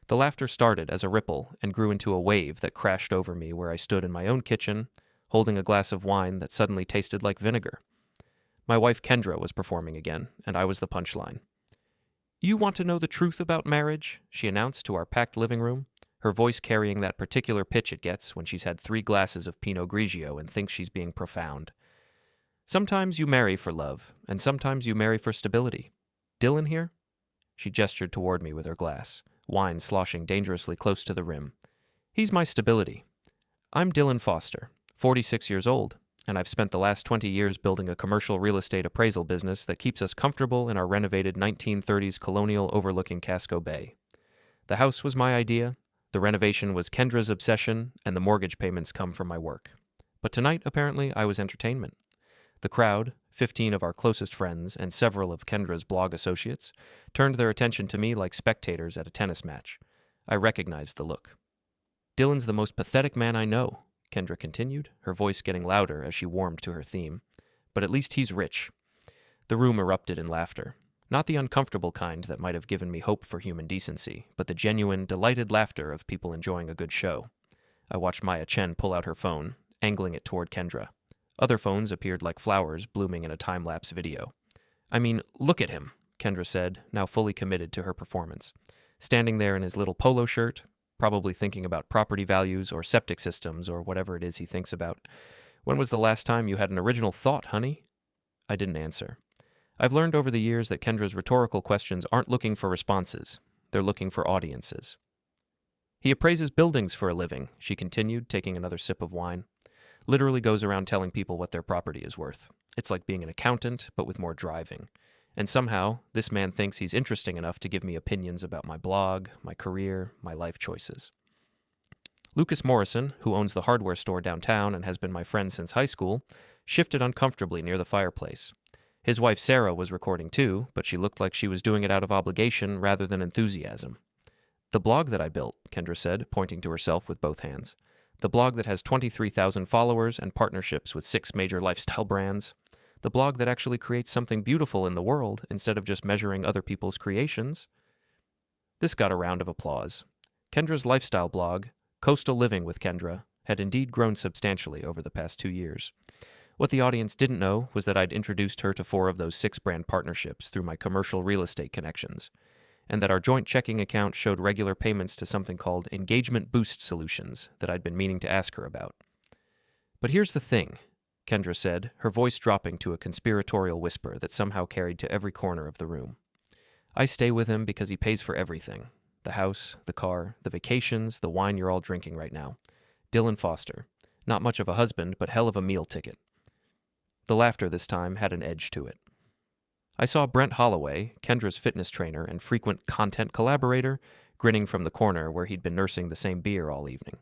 The laughter started as a ripple and grew into a wave that crashed over me where I stood in my own kitchen, holding a glass of wine that suddenly tasted like vinegar. My wife Kendra was performing again, and I was the punchline. "You want to know the truth about marriage?" she announced to our packed living room, her voice carrying that particular pitch it gets when she's had 3 glasses of Pinot Grigio and thinks she's being profound. "Sometimes you marry for love, and sometimes you marry for stability. Dylan here?" She gestured toward me with her glass, wine sloshing dangerously close to the rim. "He's my stability. I'm Dylan Foster, 46 years old, and I've spent the last 20 years building a commercial real estate appraisal business that keeps us comfortable in our renovated 1930s colonial overlooking Casco Bay. The house was my idea, the renovation was Kendra's obsession, and the mortgage payments come from my work. But tonight, apparently, I was entertainment. The crowd, 15 of our closest friends and several of Kendra's blog associates, turned their attention to me like spectators at a tennis match. I recognized the look. "Dylan's the most pathetic man I know," Kendra continued, her voice getting louder as she warmed to her theme. "But at least he's rich." The room erupted in laughter. Not the uncomfortable kind that might have given me hope for human decency, but the genuine, delighted laughter of people enjoying a good show. I watched Maya Chen pull out her phone, angling it toward Kendra. Other phones appeared like flowers blooming in a time-lapse video. "I mean, look at him," Kendra said, now fully committed to her performance. Standing there in his little polo shirt, probably thinking about property values or septic systems or whatever it is he thinks about. "When was the last time you had an original thought, honey?" I didn't answer. I've learned over the years that Kendra's rhetorical questions aren't looking for responses. They're looking for audiences. "He appraises buildings for a living," she continued, taking another sip of wine. "Literally goes around telling people what their property is worth. It's like being an accountant, but with more driving. And somehow, this man thinks he's interesting enough to give me opinions about my blog, my career, my life choices." Lucas Morrison, who owns the hardware store downtown and has been my friend since high school, shifted uncomfortably near the fireplace. His wife Sarah was recording too, but she looked like she was doing it out of obligation rather than enthusiasm. "The blog that I built," Kendra said, pointing to herself with both hands. "The blog that has 23,000 followers and partnerships with 6 major lifestyle brands. The blog that actually creates something beautiful in the world instead of just measuring other people's creations." This got a round of applause. Kendra's lifestyle blog, Coastal Living with Kendra, had indeed grown substantially over the past 2 years. What the audience didn't know was that I'd introduced her to 4 of those 6 brand partnerships through my commercial real estate connections, and that our joint checking account showed regular payments to something called Engagement Boost Solutions that I'd been meaning to ask her about. "But here's the thing," Kendra said, her voice dropping to a conspiratorial whisper that somehow carried to every corner of the room. "I stay with him because he pays for everything. The house, the car, the vacations, the wine you're all drinking right now. Dylan Foster. Not much of a husband, but hell of a meal ticket." The laughter this time had an edge to it. I saw Brent Holloway, Kendra's fitness trainer and frequent content collaborator, grinning from the corner where he'd been nursing the same beer all evening.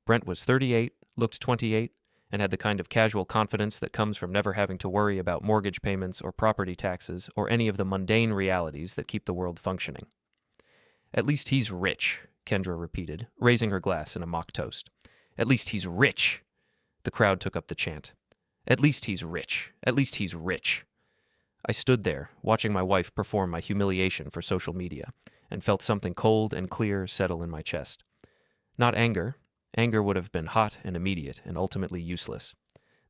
Brent was 38, looked 28, and had the kind of casual confidence that comes from never having to worry about mortgage payments or property taxes or any of the mundane realities that keep the world functioning. "At least he's rich," Kendra repeated, raising her glass in a mock toast. "At least he's rich." The crowd took up the chant. "At least he's rich. At least he's rich." I stood there, watching my wife perform my humiliation for social media, and felt something cold and clear settle in my chest. Not anger. Anger would have been hot and immediate and ultimately useless.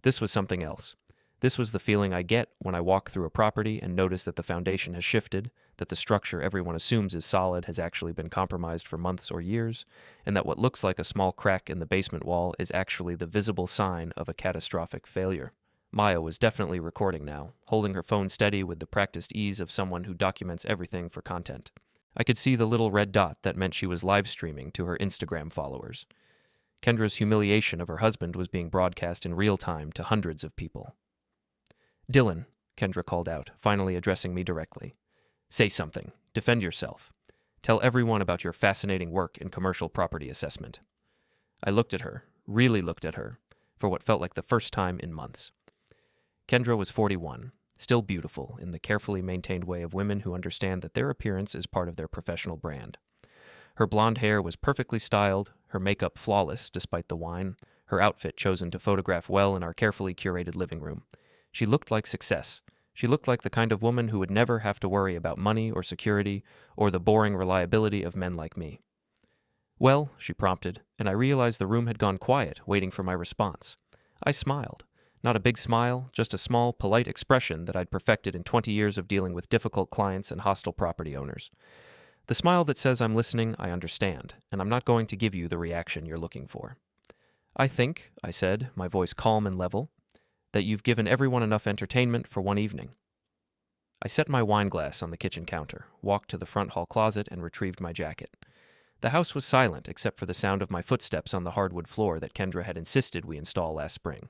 This was something else. This was the feeling I get when I walk through a property and notice that the foundation has shifted, that the structure everyone assumes is solid has actually been compromised for months or years, and that what looks like a small crack in the basement wall is actually the visible sign of a catastrophic failure. Maya was definitely recording now, holding her phone steady with the practiced ease of someone who documents everything for content. I could see the little red dot that meant she was live streaming to her Instagram followers. Kendra's humiliation of her husband was being broadcast in real time to hundreds of people. "Dylan," Kendra called out, finally addressing me directly. "Say something. Defend yourself. Tell everyone about your fascinating work in commercial property assessment." I looked at her, really looked at her, for what felt like the first time in months. Kendra was 41, still beautiful in the carefully maintained way of women who understand that their appearance is part of their professional brand. Her blonde hair was perfectly styled, her makeup flawless despite the wine, her outfit chosen to photograph well in our carefully curated living room. She looked like success. She looked like the kind of woman who would never have to worry about money or security or the boring reliability of men like me. Well, she prompted, and I realized the room had gone quiet, waiting for my response. I smiled. Not a big smile, just a small, polite expression that I'd perfected in 20 years of dealing with difficult clients and hostile property owners. The smile that says I'm listening, I understand, and I'm not going to give you the reaction you're looking for. I think, I said, my voice calm and level, that you've given everyone enough entertainment for one evening. I set my wine glass on the kitchen counter, walked to the front hall closet, and retrieved my jacket. The house was silent except for the sound of my footsteps on the hardwood floor that Kendra had insisted we install last spring.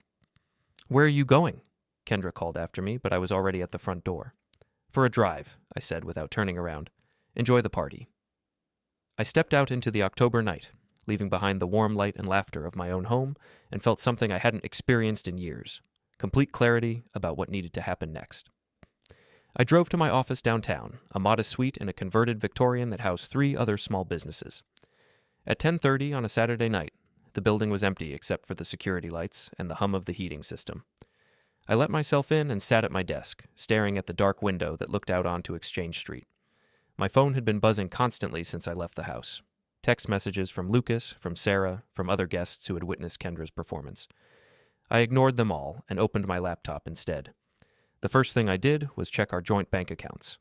"Where are you going?" Kendra called after me, but I was already at the front door. "For a drive," I said without turning around. "Enjoy the party." I stepped out into the October night, leaving behind the warm light and laughter of my own home, and felt something I hadn't experienced in years: complete clarity about what needed to happen next. I drove to my office downtown, a modest suite in a converted Victorian that housed 3 other small businesses. At 10:30 on a Saturday night, the building was empty except for the security lights and the hum of the heating system. I let myself in and sat at my desk, staring at the dark window that looked out onto Exchange Street. My phone had been buzzing constantly since I left the house. Text messages from Lucas, from Sarah, from other guests who had witnessed Kendra's performance. I ignored them all and opened my laptop instead. The first thing I did was check our joint bank accounts.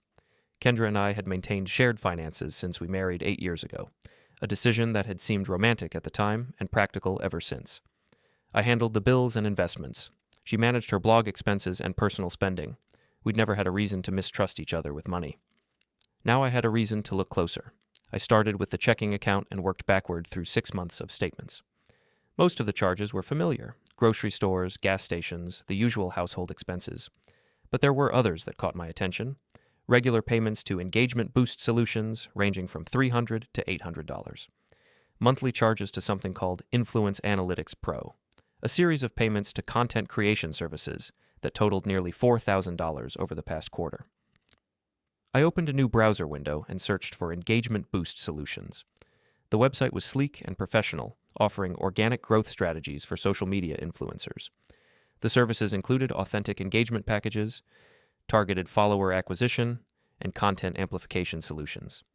Kendra and I had maintained shared finances since we married 8 years ago, a decision that had seemed romantic at the time and practical ever since. I handled the bills and investments. She managed her blog expenses and personal spending. We'd never had a reason to mistrust each other with money. Now I had a reason to look closer. I started with the checking account and worked backward through 6 months of statements. Most of the charges were familiar: grocery stores, gas stations, the usual household expenses. But there were others that caught my attention. Regular payments to engagement boost solutions ranging from $300 to $800. Monthly charges to something called Influence Analytics Pro. A series of payments to content creation services that totaled nearly $4,000 over the past quarter. I opened a new browser window and searched for engagement boost solutions. The website was sleek and professional, offering organic growth strategies for social media influencers. The services included authentic engagement packages, targeted follower acquisition, and content amplification solutions.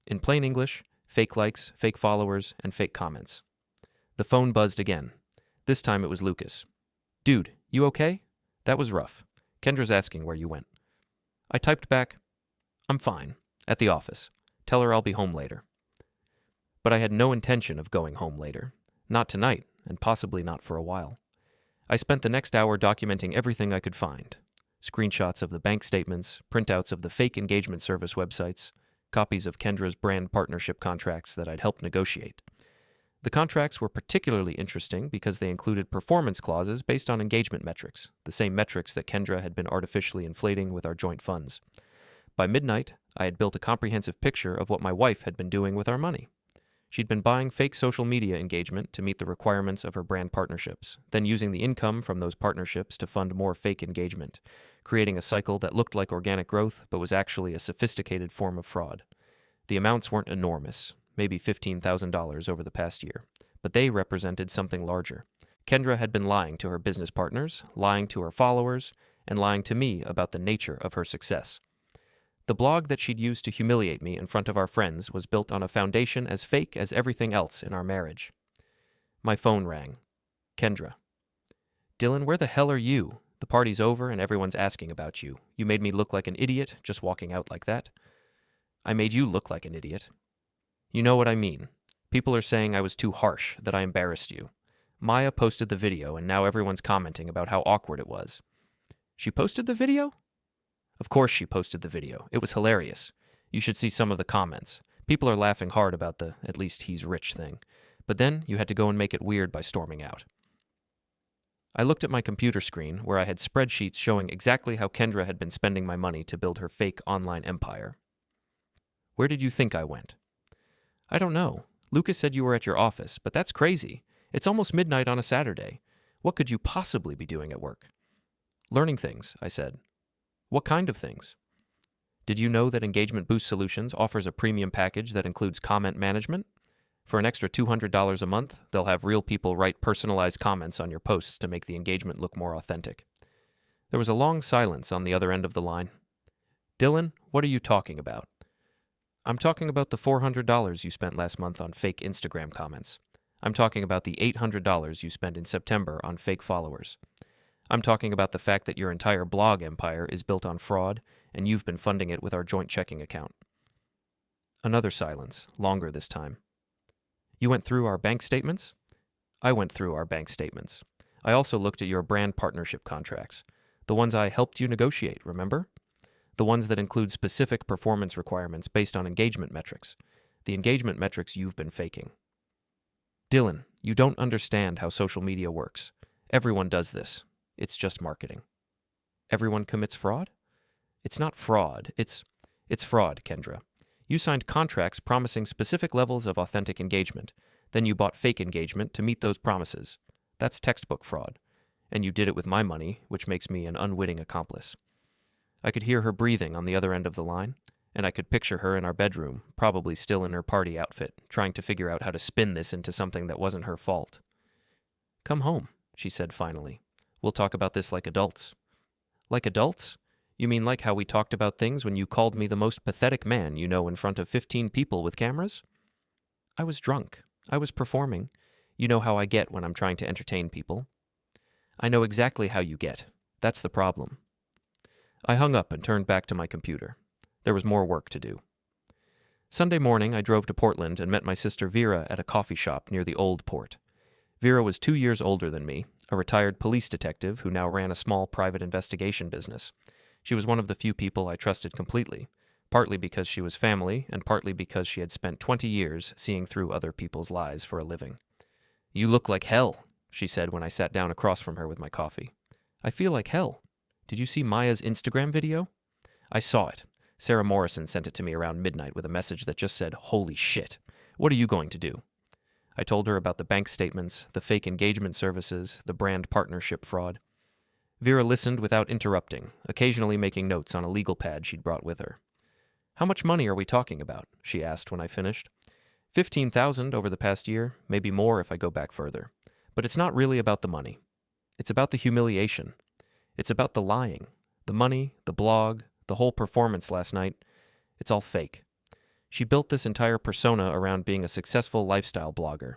In plain English, fake likes, fake followers, and fake comments. The phone buzzed again. This time it was Lucas. "Dude, you okay? That was rough. Kendra's asking where you went." I typed back, "I'm fine. At the office. Tell her I'll be home later." But I had no intention of going home later. Not tonight, and possibly not for a while. I spent the next hour documenting everything I could find. Screenshots of the bank statements, printouts of the fake engagement service websites, copies of Kendra's brand partnership contracts that I'd helped negotiate. The contracts were particularly interesting because they included performance clauses based on engagement metrics, the same metrics that Kendra had been artificially inflating with our joint funds. By midnight, I had built a comprehensive picture of what my wife had been doing with our money. She'd been buying fake social media engagement to meet the requirements of her brand partnerships, then using the income from those partnerships to fund more fake engagement, creating a cycle that looked like organic growth but was actually a sophisticated form of fraud. The amounts weren't enormous, maybe $15,000 over the past year, but they represented something larger. Kendra had been lying to her business partners, lying to her followers, and lying to me about the nature of her success. The blog that she'd used to humiliate me in front of our friends was built on a foundation as fake as everything else in our marriage. My phone rang. Kendra. "Dylan, where the hell are you? The party's over and everyone's asking about you. You made me look like an idiot just walking out like that." "I made you look like an idiot." "You know what I mean. People are saying I was too harsh, that I embarrassed you. Maya posted the video and now everyone's commenting about how awkward it was." "She posted the video?" "Of course she posted the video. It was hilarious. You should see some of the comments. People are laughing hard about the 'at least he's rich' thing. But then you had to go and make it weird by storming out." I looked at my computer screen where I had spreadsheets showing exactly how Kendra had been spending my money to build her fake online empire. "Where did you think I went?" "I don't know. Lucas said you were at your office, but that's crazy. It's almost midnight on a Saturday. What could you possibly be doing at work?" "Learning things," I said. "What kind of things?" "Did you know that Engagement Boost Solutions offers a premium package that includes comment management? For an extra $200 a month, they'll have real people write personalized comments on your posts to make the engagement look more authentic." There was a long silence on the other end of the line. "Dylan, what are you talking about?" I'm talking about the $400 you spent last month on fake Instagram comments. I'm talking about the $800 you spent in September on fake followers. I'm talking about the fact that your entire blog empire is built on fraud, and you've been funding it with our joint checking account. Another silence, longer this time. You went through our bank statements? I went through our bank statements. I also looked at your brand partnership contracts. The ones I helped you negotiate, remember? The ones that include specific performance requirements based on engagement metrics. The engagement metrics you've been faking. Dylan, you don't understand how social media works. Everyone does this. It's just marketing. Everyone commits fraud? It's not fraud. It's fraud, Kendra. You signed contracts promising specific levels of authentic engagement. Then you bought fake engagement to meet those promises. That's textbook fraud. And you did it with my money, which makes me an unwitting accomplice. I could hear her breathing on the other end of the line, and I could picture her in our bedroom, probably still in her party outfit, trying to figure out how to spin this into something that wasn't her fault. Come home, she said finally. We'll talk about this like adults. Like adults? You mean like how we talked about things when you called me the most pathetic man you know in front of 15 people with cameras? I was drunk. I was performing. You know how I get when I'm trying to entertain people. I know exactly how you get. That's the problem. I hung up and turned back to my computer. There was more work to do. Sunday morning, I drove to Portland and met my sister Vera at a coffee shop near the Old Port. Vera was 2 years older than me, a retired police detective who now ran a small private investigation business. She was one of the few people I trusted completely, partly because she was family and partly because she had spent 20 years seeing through other people's lies for a living. You look like hell, she said when I sat down across from her with my coffee. I feel like hell. Did you see Maya's Instagram video? I saw it. Sarah Morrison sent it to me around midnight with a message that just said, "Holy shit. What are you going to do?" I told her about the bank statements, the fake engagement services, the brand partnership fraud. Vera listened without interrupting, occasionally making notes on a legal pad she'd brought with her. How much money are we talking about? She asked when I finished. 15,000 over the past year, maybe more if I go back further. But it's not really about the money. It's about the humiliation. It's about the lying, the money, the blog, the whole performance last night. It's all fake. She built this entire persona around being a successful lifestyle blogger,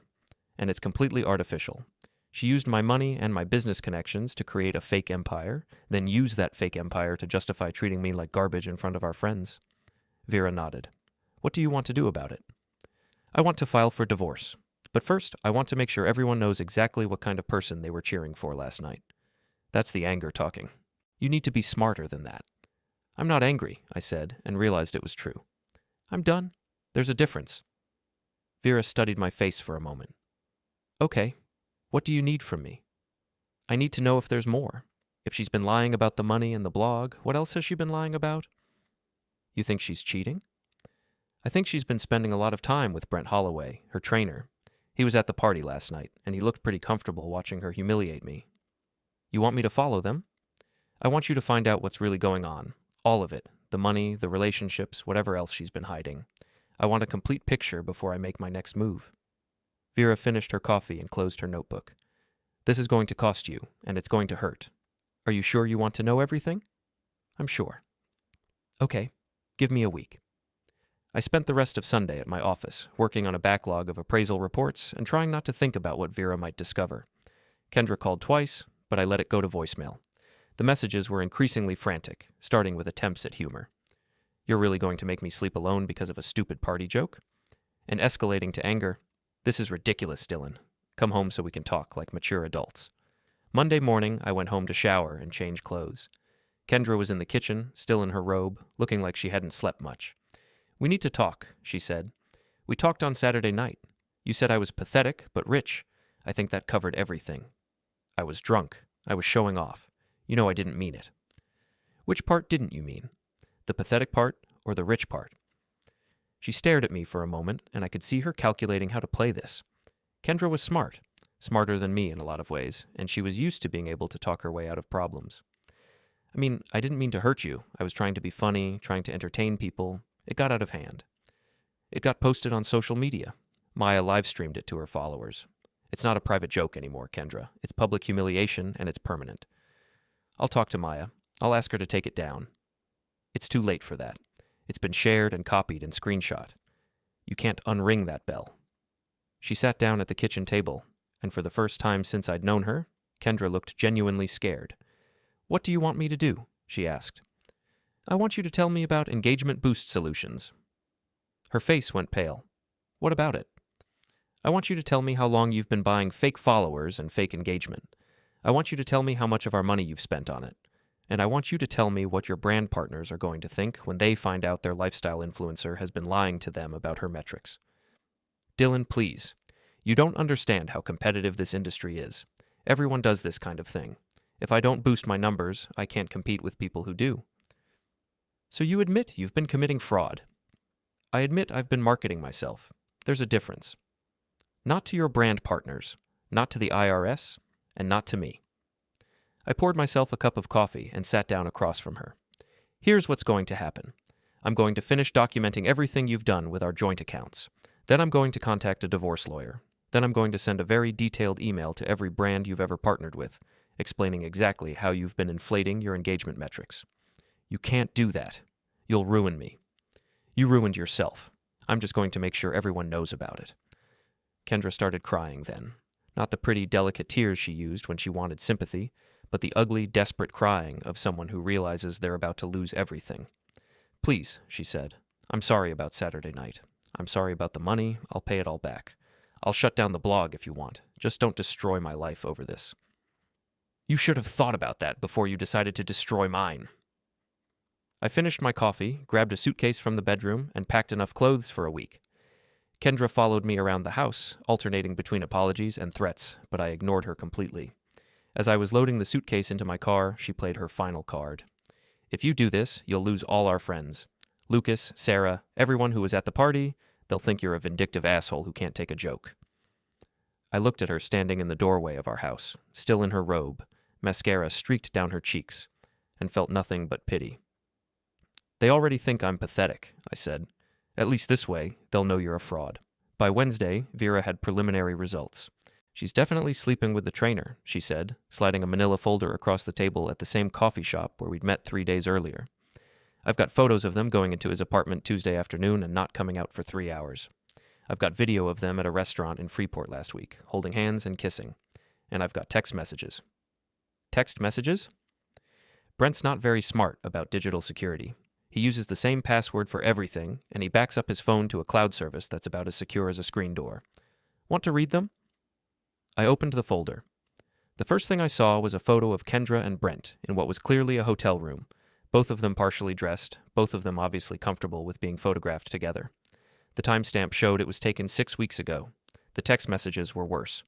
and it's completely artificial. She used my money and my business connections to create a fake empire, then used that fake empire to justify treating me like garbage in front of our friends. Vera nodded. What do you want to do about it? I want to file for divorce. But first, I want to make sure everyone knows exactly what kind of person they were cheering for last night. That's the anger talking. You need to be smarter than that. I'm not angry, I said, and realized it was true. I'm done. There's a difference. Vera studied my face for a moment. Okay, what do you need from me? I need to know if there's more. If she's been lying about the money and the blog, what else has she been lying about? You think she's cheating? I think she's been spending a lot of time with Brent Holloway, her trainer. He was at the party last night, and he looked pretty comfortable watching her humiliate me. You want me to follow them? I want you to find out what's really going on. All of it. The money, the relationships, whatever else she's been hiding. I want a complete picture before I make my next move. Vera finished her coffee and closed her notebook. This is going to cost you, and it's going to hurt. Are you sure you want to know everything? I'm sure. Okay, give me a week. I spent the rest of Sunday at my office, working on a backlog of appraisal reports and trying not to think about what Vera might discover. Kendra called twice, but I let it go to voicemail. The messages were increasingly frantic, starting with attempts at humor. You're really going to make me sleep alone because of a stupid party joke? And escalating to anger. This is ridiculous, Dylan. Come home so we can talk like mature adults. Monday morning, I went home to shower and change clothes. Kendra was in the kitchen, still in her robe, looking like she hadn't slept much. We need to talk, she said. We talked on Saturday night. You said I was pathetic, but rich. I think that covered everything. I was drunk. I was showing off. You know I didn't mean it. Which part didn't you mean? The pathetic part or the rich part? She stared at me for a moment, and I could see her calculating how to play this. Kendra was smart, smarter than me in a lot of ways, and she was used to being able to talk her way out of problems. I mean, I didn't mean to hurt you. I was trying to be funny, trying to entertain people. It got out of hand. It got posted on social media. Maya live-streamed it to her followers. It's not a private joke anymore, Kendra. It's public humiliation, and it's permanent. I'll talk to Maya. I'll ask her to take it down. It's too late for that. It's been shared and copied and screenshot. You can't unring that bell. She sat down at the kitchen table, and for the first time since I'd known her, Kendra looked genuinely scared. "What do you want me to do?" she asked. "I want you to tell me about engagement boost solutions." Her face went pale. "What about it?" "I want you to tell me how long you've been buying fake followers and fake engagement. I want you to tell me how much of our money you've spent on it. And I want you to tell me what your brand partners are going to think when they find out their lifestyle influencer has been lying to them about her metrics." "Dylan, please. You don't understand how competitive this industry is. Everyone does this kind of thing. If I don't boost my numbers, I can't compete with people who do." "So you admit you've been committing fraud?" "I admit I've been marketing myself. There's a difference. Not to your brand partners, not to the IRS, and not to me." I poured myself a cup of coffee and sat down across from her. "Here's what's going to happen. I'm going to finish documenting everything you've done with our joint accounts. Then I'm going to contact a divorce lawyer. Then I'm going to send a very detailed email to every brand you've ever partnered with, explaining exactly how you've been inflating your engagement metrics. You can't do that. You'll ruin me. You ruined yourself. I'm just going to make sure everyone knows about it." Kendra started crying then. Not the pretty, delicate tears she used when she wanted sympathy, but the ugly, desperate crying of someone who realizes they're about to lose everything. "Please," she said. "I'm sorry about Saturday night. I'm sorry about the money. I'll pay it all back. I'll shut down the blog if you want. Just don't destroy my life over this." "You should have thought about that before you decided to destroy mine." I finished my coffee, grabbed a suitcase from the bedroom, and packed enough clothes for a week. Kendra followed me around the house, alternating between apologies and threats, but I ignored her completely. As I was loading the suitcase into my car, she played her final card. "If you do this, you'll lose all our friends. Lucas, Sarah, everyone who was at the party, they'll think you're a vindictive asshole who can't take a joke." I looked at her standing in the doorway of our house, still in her robe, mascara streaked down her cheeks, and felt nothing but pity. "They already think I'm pathetic," I said. "At least this way, they'll know you're a fraud." By Wednesday, Vera had preliminary results. "She's definitely sleeping with the trainer," she said, sliding a manila folder across the table at the same coffee shop where we'd met 3 days earlier. "I've got photos of them going into his apartment Tuesday afternoon and not coming out for 3 hours. I've got video of them at a restaurant in Freeport last week, holding hands and kissing. And I've got text messages." "Text messages?" "Brent's not very smart about digital security. He uses the same password for everything, and he backs up his phone to a cloud service that's about as secure as a screen door. Want to read them?" I opened the folder. The first thing I saw was a photo of Kendra and Brent in what was clearly a hotel room, both of them partially dressed, both of them obviously comfortable with being photographed together. The timestamp showed it was taken 6 weeks ago. The text messages were worse.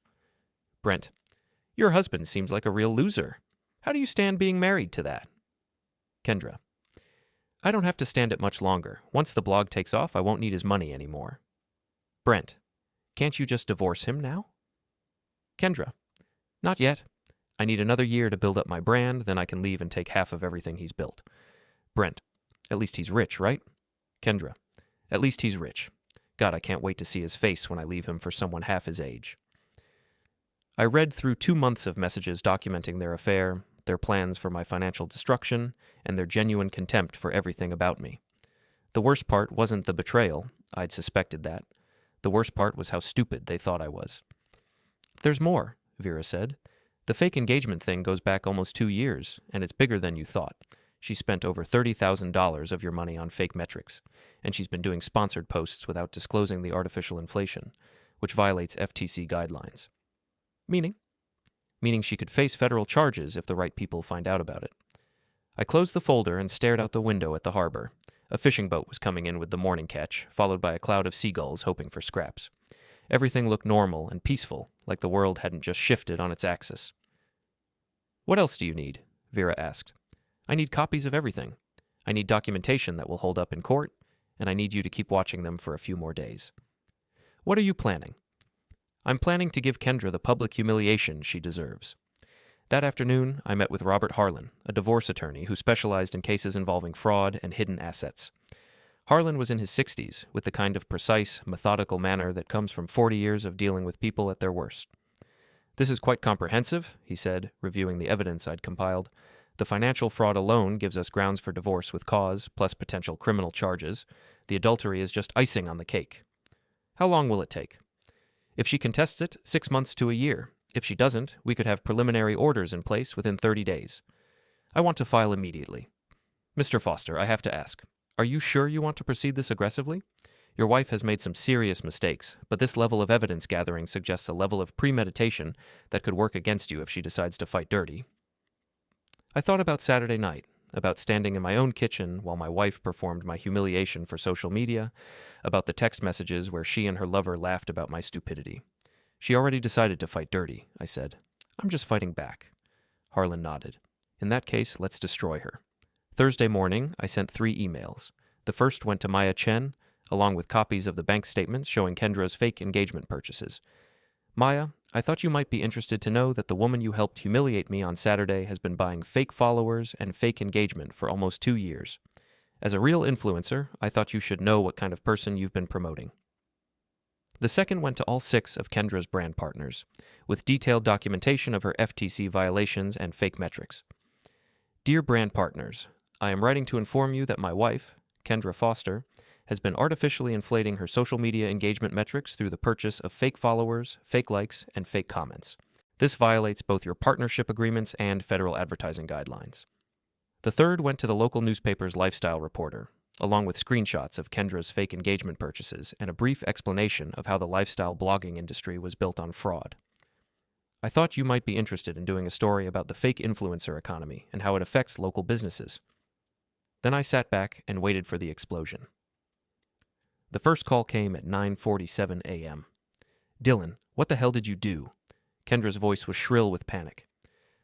"Brent, your husband seems like a real loser. How do you stand being married to that?" Kendra, "I don't have to stand it much longer. Once the blog takes off, I won't need his money anymore." Brent, "Can't you just divorce him now?" Kendra, "Not yet. I need another year to build up my brand, then I can leave and take half of everything he's built." Brent, "At least he's rich, right?" Kendra, "At least he's rich. God, I can't wait to see his face when I leave him for someone half his age." I read through 2 months of messages documenting their affair, their plans for my financial destruction, and their genuine contempt for everything about me. The worst part wasn't the betrayal. I'd suspected that. The worst part was how stupid they thought I was. "There's more," Vera said. "The fake engagement thing goes back almost 2 years, and it's bigger than you thought. She spent over $30,000 of your money on fake metrics, and she's been doing sponsored posts without disclosing the artificial inflation, which violates FTC guidelines." "Meaning?" "Meaning she could face federal charges if the right people find out about it." I closed the folder and stared out the window at the harbor. A fishing boat was coming in with the morning catch, followed by a cloud of seagulls hoping for scraps. Everything looked normal and peaceful, like the world hadn't just shifted on its axis. "What else do you need?" Vera asked. "I need copies of everything. I need documentation that will hold up in court, and I need you to keep watching them for a few more days." "What are you planning?" "I'm planning to give Kendra the public humiliation she deserves." That afternoon, I met with Robert Harlan, a divorce attorney who specialized in cases involving fraud and hidden assets. Harlan was in his 60s, with the kind of precise, methodical manner that comes from 40 years of dealing with people at their worst. "This is quite comprehensive," he said, reviewing the evidence I'd compiled. the financial fraud alone gives us grounds for divorce with cause, plus potential criminal charges, the adultery is just icing on the cake. How long will it take? If she contests it, 6 months to a year. If she doesn't, we could have preliminary orders in place within 30 days. I want to file immediately. Mr. Foster, I have to ask, are you sure you want to proceed this aggressively? Your wife has made some serious mistakes, but this level of evidence gathering suggests a level of premeditation that could work against you if she decides to fight dirty. I thought about Saturday night, about standing in my own kitchen while my wife performed my humiliation for social media, about the text messages where she and her lover laughed about my stupidity. She already decided to fight dirty, I said. I'm just fighting back. Harlan nodded. In that case, let's destroy her. Thursday morning, I sent 3 emails. The first went to Maya Chen, along with copies of the bank statements showing Kendra's fake engagement purchases. Maya, I thought you might be interested to know that the woman you helped humiliate me on Saturday has been buying fake followers and fake engagement for almost 2 years. As a real influencer, I thought you should know what kind of person you've been promoting. The second went to all 6 of Kendra's brand partners, with detailed documentation of her FTC violations and fake metrics. Dear brand partners, I am writing to inform you that my wife, Kendra Foster, has been artificially inflating her social media engagement metrics through the purchase of fake followers, fake likes, and fake comments. This violates both your partnership agreements and federal advertising guidelines. The third went to the local newspaper's lifestyle reporter, along with screenshots of Kendra's fake engagement purchases and a brief explanation of how the lifestyle blogging industry was built on fraud. I thought you might be interested in doing a story about the fake influencer economy and how it affects local businesses. Then I sat back and waited for the explosion. The first call came at 9:47 a.m. Dylan, what the hell did you do? Kendra's voice was shrill with panic.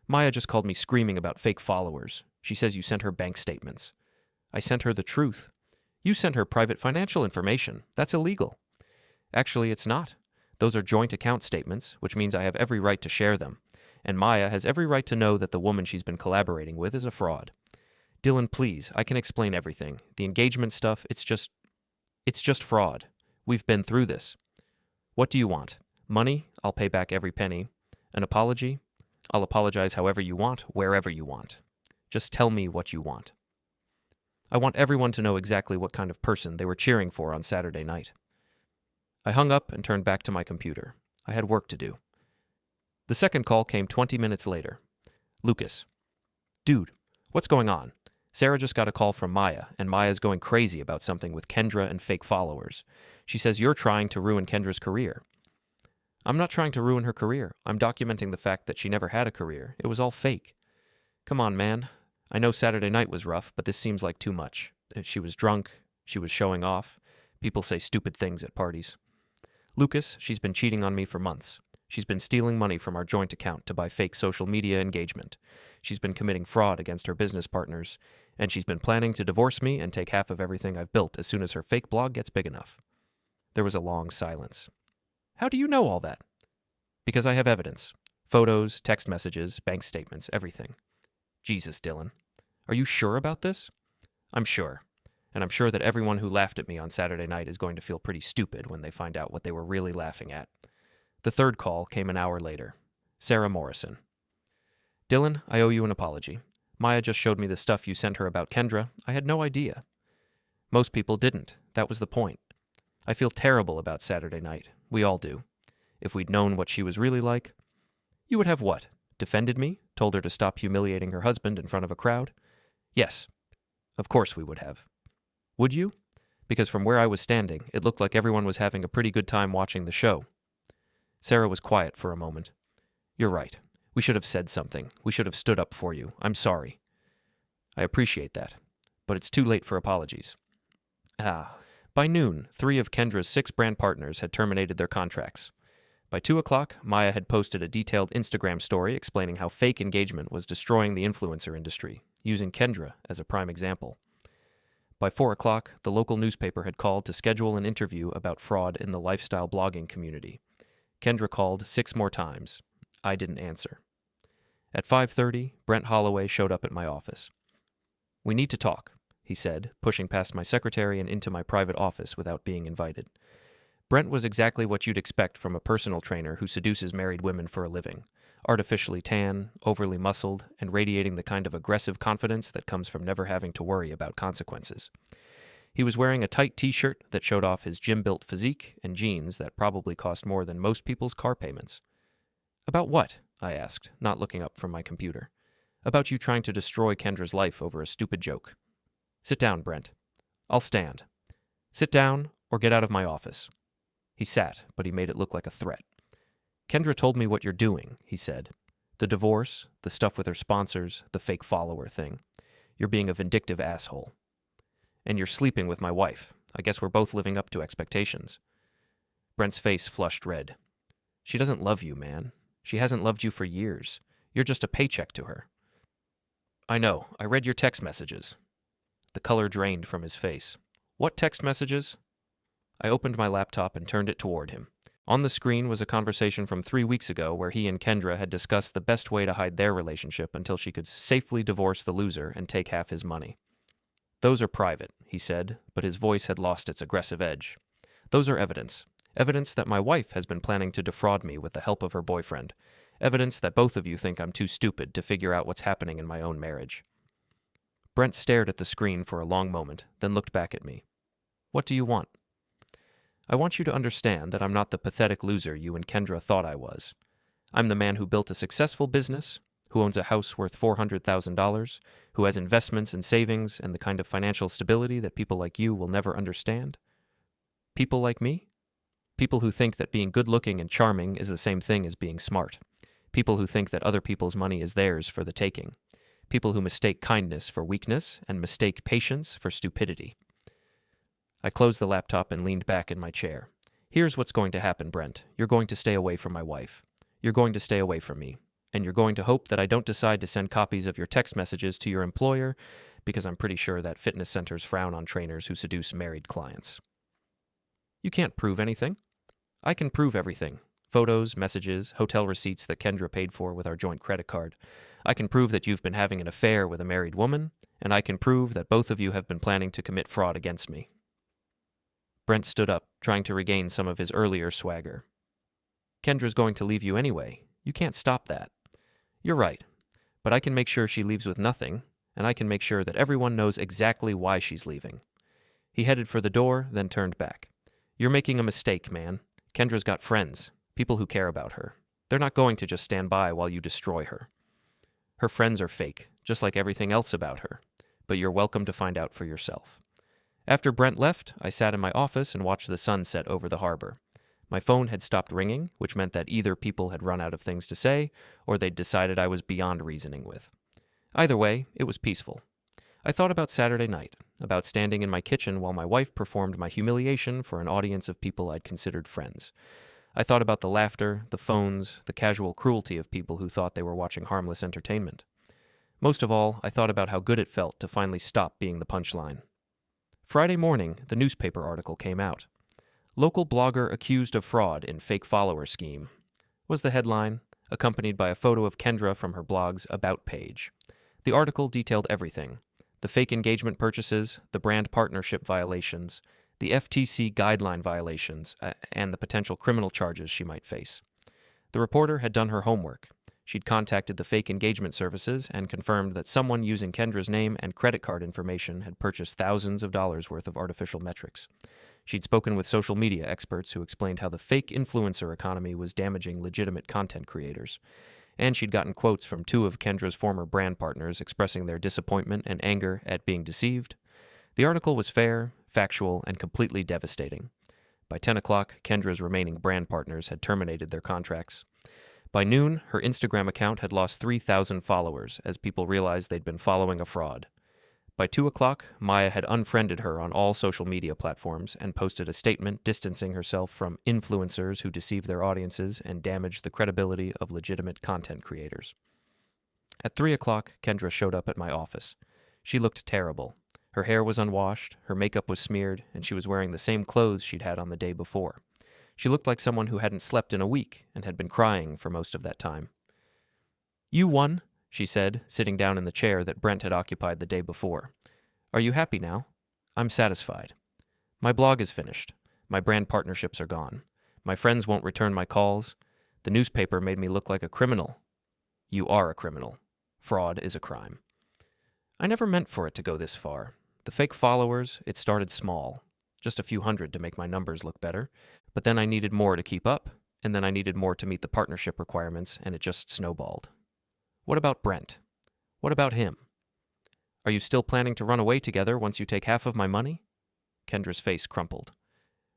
Maya just called me screaming about fake followers. She says you sent her bank statements. I sent her the truth. You sent her private financial information. That's illegal. Actually, it's not. Those are joint account statements, which means I have every right to share them. And Maya has every right to know that the woman she's been collaborating with is a fraud. Dylan, please, I can explain everything. The engagement stuff, it's just fraud. We've been through this. What do you want? Money? I'll pay back every penny. An apology? I'll apologize however you want, wherever you want. Just tell me what you want. I want everyone to know exactly what kind of person they were cheering for on Saturday night. I hung up and turned back to my computer. I had work to do. The second call came 20 minutes later. Lucas. Dude, what's going on? Sarah just got a call from Maya, and Maya's going crazy about something with Kendra and fake followers. She says you're trying to ruin Kendra's career. I'm not trying to ruin her career. I'm documenting the fact that she never had a career. It was all fake. Come on, man. I know Saturday night was rough, but this seems like too much. She was drunk. She was showing off. People say stupid things at parties. Lucas, she's been cheating on me for months. She's been stealing money from our joint account to buy fake social media engagement. She's been committing fraud against her business partners, and she's been planning to divorce me and take half of everything I've built as soon as her fake blog gets big enough. There was a long silence. How do you know all that? Because I have evidence. Photos, text messages, bank statements, everything. Jesus, Dylan. Are you sure about this? I'm sure. And I'm sure that everyone who laughed at me on Saturday night is going to feel pretty stupid when they find out what they were really laughing at. The third call came an hour later. Sarah Morrison. Dylan, I owe you an apology. Maya just showed me the stuff you sent her about Kendra. I had no idea. Most people didn't. That was the point. I feel terrible about Saturday night. We all do. If we'd known what she was really like. You would have what? Defended me? Told her to stop humiliating her husband in front of a crowd? Yes. Of course we would have. Would you? Because from where I was standing, it looked like everyone was having a pretty good time watching the show. Sarah was quiet for a moment. You're right. We should have said something. We should have stood up for you. I'm sorry. I appreciate that. But it's too late for apologies. By noon, 3 of Kendra's 6 brand partners had terminated their contracts. By 2 o'clock, Maya had posted a detailed Instagram story explaining how fake engagement was destroying the influencer industry, using Kendra as a prime example. By 4 o'clock, the local newspaper had called to schedule an interview about fraud in the lifestyle blogging community. Kendra called 6 more times. I didn't answer. At 5:30, Brent Holloway showed up at my office. We need to talk, he said, pushing past my secretary and into my private office without being invited. Brent was exactly what you'd expect from a personal trainer who seduces married women for a living. artificially tan, overly muscled, and radiating the kind of aggressive confidence that comes from never having to worry about consequences. He was wearing a tight t-shirt that showed off his gym-built physique and jeans that probably cost more than most people's car payments. "About what?" I asked, not looking up from my computer. "About you trying to destroy Kendra's life over a stupid joke." "Sit down, Brent." "I'll stand." "Sit down or get out of my office." He sat, but he made it look like a threat. "Kendra told me what you're doing," he said. "The divorce, the stuff with her sponsors, the fake follower thing. You're being a vindictive asshole. And you're sleeping with my wife. I guess we're both living up to expectations." Brent's face flushed red. "She doesn't love you, man. She hasn't loved you for years. You're just a paycheck to her." "I know. I read your text messages." The color drained from his face. "What text messages?" I opened my laptop and turned it toward him. On the screen was a conversation from 3 weeks ago where he and Kendra had discussed the best way to hide their relationship until she could safely divorce the loser and take half his money. "Those are private," he said, but his voice had lost its aggressive edge. "Those are evidence. Evidence that my wife has been planning to defraud me with the help of her boyfriend. Evidence that both of you think I'm too stupid to figure out what's happening in my own marriage." Brent stared at the screen for a long moment, then looked back at me. "What do you want?" "I want you to understand that I'm not the pathetic loser you and Kendra thought I was. I'm the man who built a successful business, who owns a house worth $400,000, who has investments and savings and the kind of financial stability that people like you will never understand. People like me? People who think that being good-looking and charming is the same thing as being smart. People who think that other people's money is theirs for the taking. People who mistake kindness for weakness and mistake patience for stupidity." I closed the laptop and leaned back in my chair. "Here's what's going to happen, Brent. You're going to stay away from my wife. You're going to stay away from me. And you're going to hope that I don't decide to send copies of your text messages to your employer, because I'm pretty sure that fitness centers frown on trainers who seduce married clients." "You can't prove anything." "I can prove everything. Photos, messages, hotel receipts that Kendra paid for with our joint credit card. I can prove that you've been having an affair with a married woman, and I can prove that both of you have been planning to commit fraud against me." Brent stood up, trying to regain some of his earlier swagger. "Kendra's going to leave you anyway. You can't stop that." "You're right, but I can make sure she leaves with nothing, and I can make sure that everyone knows exactly why she's leaving." He headed for the door, then turned back. "You're making a mistake, man. Kendra's got friends, people who care about her. They're not going to just stand by while you destroy her. Her friends are fake, just like everything else about her, but you're welcome to find out for yourself." After Brent left, I sat in my office and watched the sun set over the harbor. My phone had stopped ringing, which meant that either people had run out of things to say, or they'd decided I was beyond reasoning with. Either way, it was peaceful. I thought about Saturday night, about standing in my kitchen while my wife performed my humiliation for an audience of people I'd considered friends. I thought about the laughter, the phones, the casual cruelty of people who thought they were watching harmless entertainment. Most of all, I thought about how good it felt to finally stop being the punchline. Friday morning, the newspaper article came out. "Local blogger accused of fraud in fake follower scheme," was the headline, accompanied by a photo of Kendra from her blog's About page. The article detailed everything: the fake engagement purchases, the brand partnership violations, the FTC guideline violations, and the potential criminal charges she might face. The reporter had done her homework. She'd contacted the fake engagement services and confirmed that someone using Kendra's name and credit card information had purchased thousands of dollars worth of artificial metrics. She'd spoken with social media experts who explained how the fake influencer economy was damaging legitimate content creators. And she'd gotten quotes from 2 of Kendra's former brand partners expressing their disappointment and anger at being deceived. The article was fair, factual, and completely devastating. By 10 o'clock, Kendra's remaining brand partners had terminated their contracts. By noon, her Instagram account had lost 3,000 followers as people realized they'd been following a fraud. By 2 o'clock, Maya had unfriended her on all social media platforms and posted a statement distancing herself from influencers who deceive their audiences and damage the credibility of legitimate content creators. At 3 o'clock, Kendra showed up at my office. She looked terrible. Her hair was unwashed, her makeup was smeared, and she was wearing the same clothes she'd had on the day before. She looked like someone who hadn't slept in a week and had been crying for most of that time. "You won," she said, sitting down in the chair that Brent had occupied the day before. "Are you happy now?" "I'm satisfied. My blog is finished. My brand partnerships are gone. My friends won't return my calls. The newspaper made me look like a criminal, You are a criminal. Fraud is a crime. I never meant for it to go this far. The fake followers, it started small, just a few hundred to make my numbers look better, but then I needed more to keep up, and then I needed more to meet the partnership requirements, and it just snowballed. What about Brent? What about him? Are you still planning to run away together once you take half of my money? Kendra's face crumpled.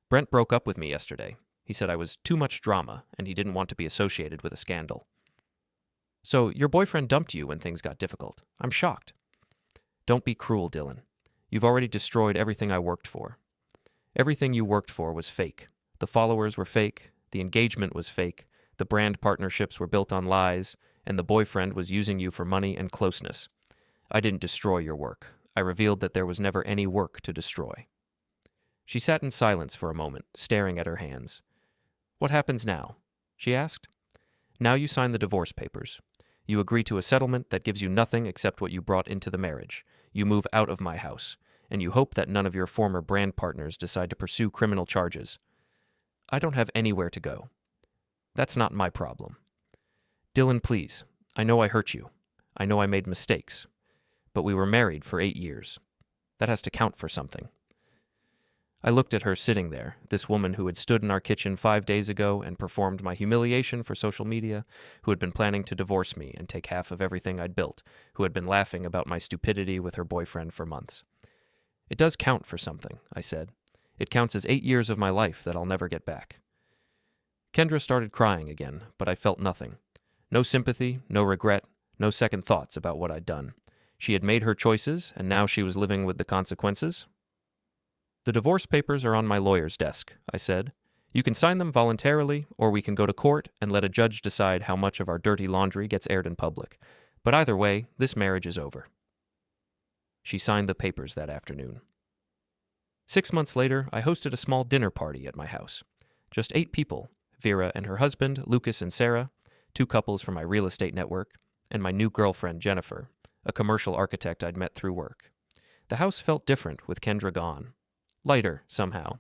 Brent broke up with me yesterday. He said I was too much drama, and he didn't want to be associated with a scandal. So your boyfriend dumped you when things got difficult. I'm shocked. Don't be cruel, Dylan. You've already destroyed everything I worked for. Everything you worked for was fake. The followers were fake, the engagement was fake, the brand partnerships were built on lies, and the boyfriend was using you for money and closeness. I didn't destroy your work. I revealed that there was never any work to destroy. She sat in silence for a moment, staring at her hands. What happens now? She asked. Now you sign the divorce papers. You agree to a settlement that gives you nothing except what you brought into the marriage. You move out of my house, and you hope that none of your former brand partners decide to pursue criminal charges. I don't have anywhere to go. That's not my problem. Dylan, please. I know I hurt you. I know I made mistakes. But we were married for 8 years. That has to count for something. I looked at her sitting there, this woman who had stood in our kitchen 5 days ago and performed my humiliation for social media, who had been planning to divorce me and take half of everything I'd built, who had been laughing about my stupidity with her boyfriend for months. It does count for something, I said. It counts as 8 years of my life that I'll never get back. Kendra started crying again, but I felt nothing. No sympathy, no regret, no second thoughts about what I'd done. She had made her choices, and now she was living with the consequences. The divorce papers are on my lawyer's desk, I said. You can sign them voluntarily, or we can go to court and let a judge decide how much of our dirty laundry gets aired in public. But either way, this marriage is over. She signed the papers that afternoon. 6 months later, I hosted a small dinner party at my house. Just 8 people, Vera and her husband, Lucas and Sarah, 2 couples from my real estate network, and my new girlfriend, Jennifer, a commercial architect I'd met through work. The house felt different with Kendra gone. Lighter, somehow.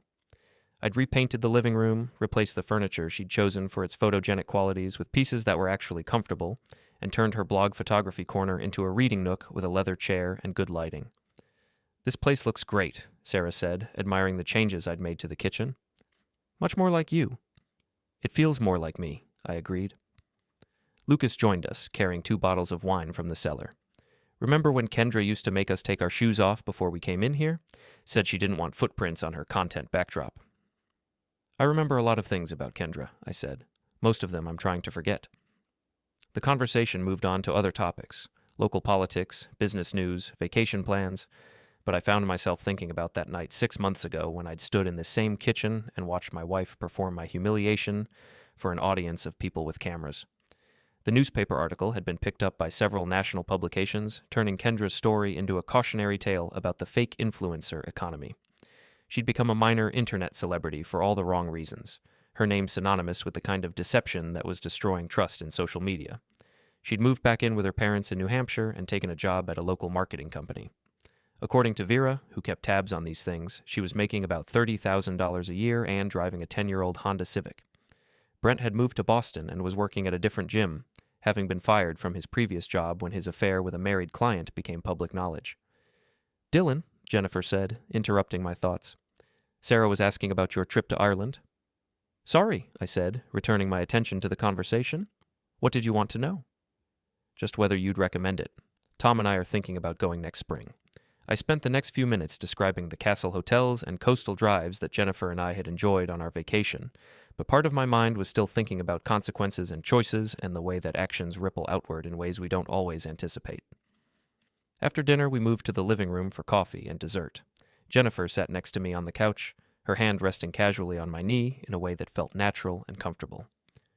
I'd repainted the living room, replaced the furniture she'd chosen for its photogenic qualities with pieces that were actually comfortable, and turned her blog photography corner into a reading nook with a leather chair and good lighting. This place looks great, Sarah said, admiring the changes I'd made to the kitchen. Much more like you. It feels more like me, I agreed. Lucas joined us, carrying 2 bottles of wine from the cellar. Remember when Kendra used to make us take our shoes off before we came in here? Said she didn't want footprints on her content backdrop. I remember a lot of things about Kendra, I said. Most of them I'm trying to forget. The conversation moved on to other topics, local politics, business news, vacation plans, but I found myself thinking about that night 6 months ago when I'd stood in this same kitchen and watched my wife perform my humiliation for an audience of people with cameras. The newspaper article had been picked up by several national publications, turning Kendra's story into a cautionary tale about the fake influencer economy. She'd become a minor internet celebrity for all the wrong reasons, her name synonymous with the kind of deception that was destroying trust in social media. She'd moved back in with her parents in New Hampshire and taken a job at a local marketing company. According to Vera, who kept tabs on these things, she was making about $30,000 a year and driving a 10-year-old Honda Civic. Brent had moved to Boston and was working at a different gym, having been fired from his previous job when his affair with a married client became public knowledge. Dylan, Jennifer said, interrupting my thoughts. Sarah was asking about your trip to Ireland. Sorry, I said, returning my attention to the conversation. What did you want to know? Just whether you'd recommend it. Tom and I are thinking about going next spring. I spent the next few minutes describing the castle hotels and coastal drives that Jennifer and I had enjoyed on our vacation, but part of my mind was still thinking about consequences and choices and the way that actions ripple outward in ways we don't always anticipate. After dinner, we moved to the living room for coffee and dessert. Jennifer sat next to me on the couch, her hand resting casually on my knee in a way that felt natural and comfortable.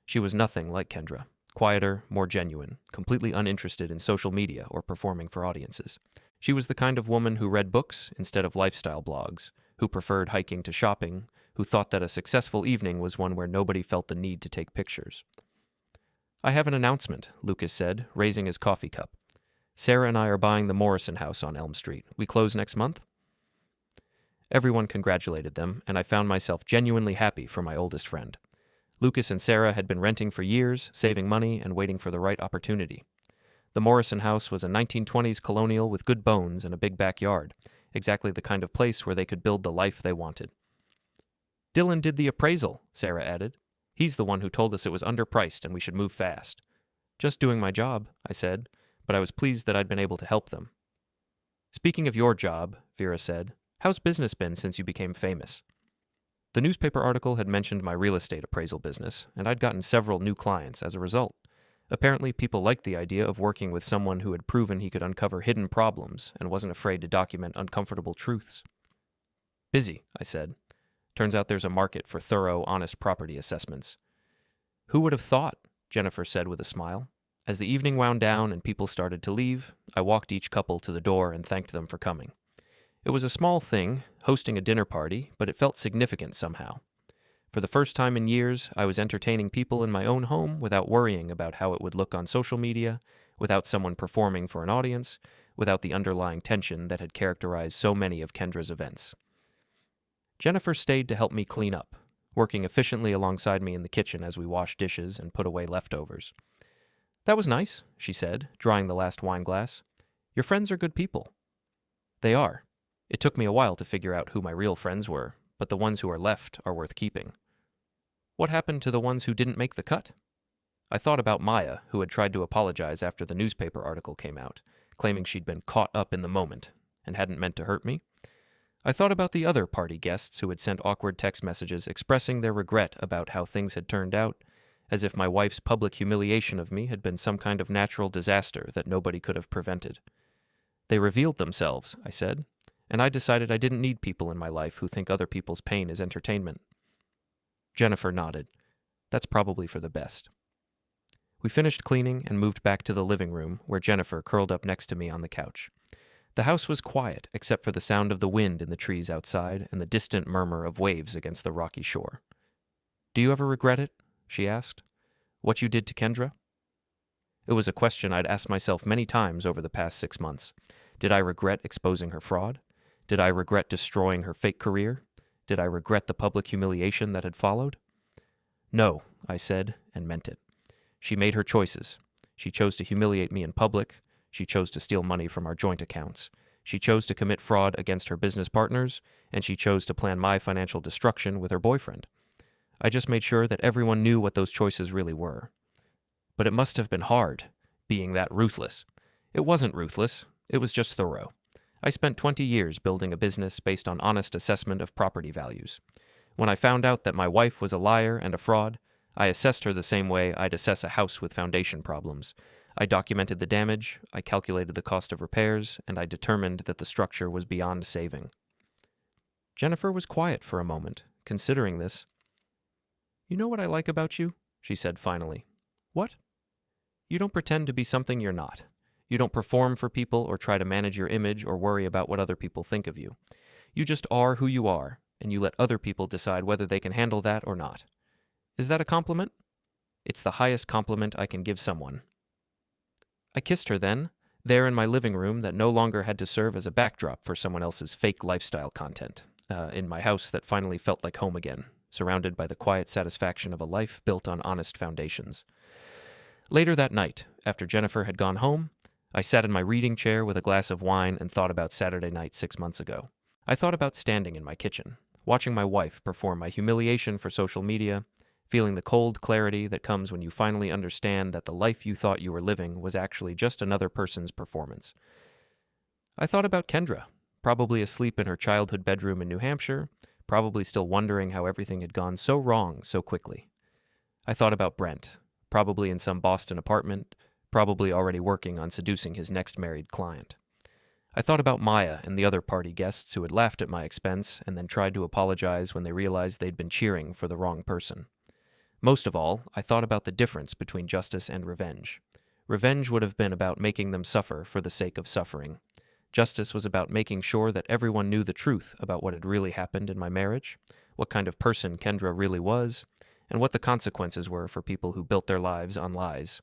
She was nothing like Kendra, quieter, more genuine, completely uninterested in social media or performing for audiences. She was the kind of woman who read books instead of lifestyle blogs, who preferred hiking to shopping, who thought that a successful evening was one where nobody felt the need to take pictures. I have an announcement, Lucas said, raising his coffee cup. Sarah and I are buying the Morrison house on Elm Street. We close next month. Everyone congratulated them, and I found myself genuinely happy for my oldest friend. Lucas and Sarah had been renting for years, saving money and waiting for the right opportunity. The Morrison house was a 1920s colonial with good bones and a big backyard, exactly the kind of place where they could build the life they wanted. "Dylan did the appraisal," Sarah added. "He's the one who told us it was underpriced and we should move fast." "Just doing my job," I said, but I was pleased that I'd been able to help them. "Speaking of your job," Vera said, "how's business been since you became famous?" The newspaper article had mentioned my real estate appraisal business, and I'd gotten several new clients as a result. Apparently, people liked the idea of working with someone who had proven he could uncover hidden problems and wasn't afraid to document uncomfortable truths. "Busy," I said. "Turns out there's a market for thorough, honest property assessments." "Who would have thought?" Jennifer said with a smile. As the evening wound down and people started to leave, I walked each couple to the door and thanked them for coming. It was a small thing, hosting a dinner party, but it felt significant somehow. For the first time in years, I was entertaining people in my own home without worrying about how it would look on social media, without someone performing for an audience, without the underlying tension that had characterized so many of Kendra's events. Jennifer stayed to help me clean up, working efficiently alongside me in the kitchen as we washed dishes and put away leftovers. "That was nice," she said, drying the last wine glass. "Your friends are good people." "They are. It took me a while to figure out who my real friends were, but the ones who are left are worth keeping." "What happened to the ones who didn't make the cut?" I thought about Maya, who had tried to apologize after the newspaper article came out, claiming she'd been caught up in the moment and hadn't meant to hurt me. I thought about the other party guests who had sent awkward text messages expressing their regret about how things had turned out, as if my wife's public humiliation of me had been some kind of natural disaster that nobody could have prevented. "They revealed themselves," I said, "and I decided I didn't need people in my life who think other people's pain is entertainment." Jennifer nodded. "That's probably for the best." We finished cleaning and moved back to the living room, where Jennifer curled up next to me on the couch. The house was quiet, except for the sound of the wind in the trees outside and the distant murmur of waves against the rocky shore. "Do you ever regret it?" she asked. "What you did to Kendra?" It was a question I'd asked myself many times over the past 6 months. Did I regret exposing her fraud? Did I regret destroying her fake career? Did I regret the public humiliation that had followed? "No," I said, and meant it. She made her choices. She chose to humiliate me in public. She chose to steal money from our joint accounts. She chose to commit fraud against her business partners, and she chose to plan my financial destruction with her boyfriend. I just made sure that everyone knew what those choices really were. But it must have been hard, being that ruthless. It wasn't ruthless. It was just thorough. I spent 20 years building a business based on honest assessment of property values. When I found out that my wife was a liar and a fraud, I assessed her the same way I'd assess a house with foundation problems. I documented the damage, I calculated the cost of repairs, and I determined that the structure was beyond saving. Jennifer was quiet for a moment, considering this. "You know what I like about you?" she said finally. "What?" "You don't pretend to be something you're not. You don't perform for people or try to manage your image or worry about what other people think of you. You just are who you are, and you let other people decide whether they can handle that or not. Is that a compliment?" "It's the highest compliment I can give someone." I kissed her then, there in my living room that no longer had to serve as a backdrop for someone else's fake lifestyle content, in my house that finally felt like home again, surrounded by the quiet satisfaction of a life built on honest foundations. Later that night, after Jennifer had gone home, I sat in my reading chair with a glass of wine and thought about Saturday night 6 months ago. I thought about standing in my kitchen, watching my wife perform my humiliation for social media, feeling the cold clarity that comes when you finally understand that the life you thought you were living was actually just another person's performance. I thought about Kendra, probably asleep in her childhood bedroom in New Hampshire, probably still wondering how everything had gone so wrong so quickly. I thought about Brent, probably in some Boston apartment, probably already working on seducing his next married client. I thought about Maya and the other party guests who had laughed at my expense and then tried to apologize when they realized they'd been cheering for the wrong person. Most of all, I thought about the difference between justice and revenge. Revenge would have been about making them suffer for the sake of suffering. Justice was about making sure that everyone knew the truth about what had really happened in my marriage, what kind of person Kendra really was, and what the consequences were for people who built their lives on lies.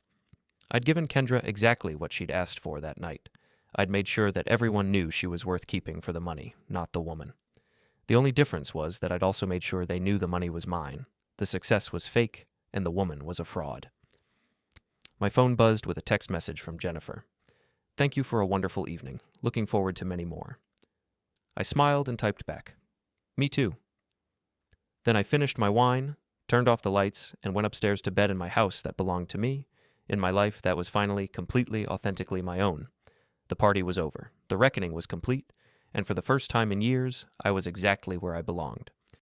I'd given Kendra exactly what she'd asked for that night. I'd made sure that everyone knew she was worth keeping for the money, not the woman. The only difference was that I'd also made sure they knew the money was mine. The success was fake, and the woman was a fraud. My phone buzzed with a text message from Jennifer. "Thank you for a wonderful evening. Looking forward to many more." I smiled and typed back, "Me too." Then I finished my wine, turned off the lights, and went upstairs to bed in my house that belonged to me, in my life that was finally completely, authentically my own. The party was over. The reckoning was complete, and for the first time in years, I was exactly where I belonged.